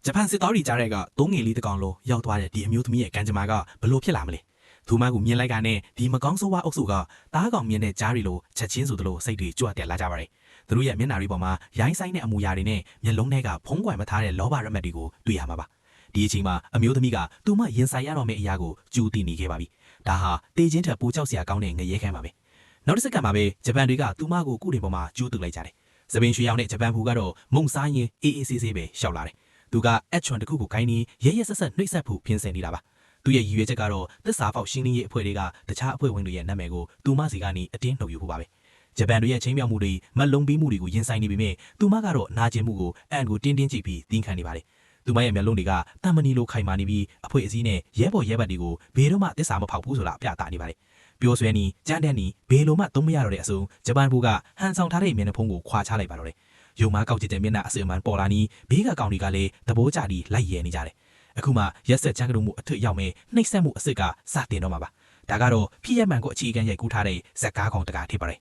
ဂျပန်စစ်သားတွေကြားတဲ့ကသုံးငယ်လေးတစ်ကောင်လုံးရောက်သွားတဲ့ဒီအမျိုးသမီးရဲ့ကံကြမ္မာကဘလို့ဖြစ်လာမလဲသူမကိုမြင်လိုက်ကနဲ့ဒီမကောင်းဆိုးဝါးအုပ်စုကတားကောင်မြင်တဲ့ကြားတွေလိုချက်ချင်းဆိုသလိုစိတ်တွေကြွတက်လာကြပါတယ်သူတို့ရဲ့မျက်နှာတွေပေါ်မှာရိုင်းဆိုင်တဲ့အမူအရာတွေနဲ့မျက်လုံးထဲကဖုံးကွယ်မထားတဲ့လောဘရမတ်တွေကိုတွေ့ရမှာပါဒီအချိန်မှာအမျိုးသမီးကသူမရင်ဆိုင်ရတော့မယ့်အရာကိုကြိုးသိနေခဲ့ပါပြီဒါဟာတေးချင်းထက်ပိုကြောက်စရာကောင်းတဲ့ငရဲခမ်းပါပဲနောက်တစ်စက္ကန့်မှာပဲဂျပန်တွေကသူမကိုကုတင်ပေါ်မှာကျိုးတူလိုက်ကြတယ်စပင်ရွှေရောင်နဲ့ဂျပန်ဘူကတော့မုံစားရင်အေးအေးဆေးဆေးပဲရှောက်လာတယ်သူကအချွန်တစ်ခုကိုခိုင်းနေရဲရဲဆက်ဆက်နှိပ်စက်ဖို့ပြင်ဆင်နေတာပါသူရဲ့ရည်ရွယ်ချက်ကတော့သစ္စာဖောက်ရှင်းလင်းရေးအဖွဲ့တွေကတခြားအဖွဲ့ဝင်တွေရဲ့နာမည်ကိုသူမစီကနေအတင်းနှုတ်ယူဖို့ပါပဲဂျပန်တွေရဲ့ချင်းမြောက်မှုတွေမလုံပြီးမှုတွေကိုရင်ဆိုင်နေပေမဲ့သူမကတော့နာကျင်မှုကိုအန်ကိုတင်းတင်းကြည့်ပြီးတင်းခံနေပါတယ်သူမရဲ့မျက်လုံးတွေကတမနီလိုခိုင်မာနေပြီးအဖွဲအစည်းနဲ့ရဲဘော်ရဲဘက်တွေကိုဘယ်တော့မှသစ္စာမဖောက်ဘူးဆိုတာအပြသနေပါတယ်ပြောဆွဲနီကြမ်းတမ်းနီဘယ်လိုမှသုံးမရတော့တဲ့အစုံဂျပန်ဘူကဟန်ဆောင်ထားတဲ့မျက်နှာဖုံးကိုခွာချလိုက်ပါတော့တယ်ယုံမာကောက်ကျတဲ့မျက်နှာအစင်မှန်ပေါ်လာနီဘေးကကောင်တွေကလည်းတဘိုးကြပြီးလိုက်ရဲနေကြတယ်အခုမှရက်ဆက်ချမ်းကလေးမှုအထွတ်ရောက်မယ်နှိပ်စက်မှုအစ်စ်ကစတင်တော့မှာပါဒါကတော့ဖြစ်ရမှန်ကိုအခြေခံရိုက်ကူးထားတဲ့ဇက်ကားကောင်တကားဖြစ်ပါတယ်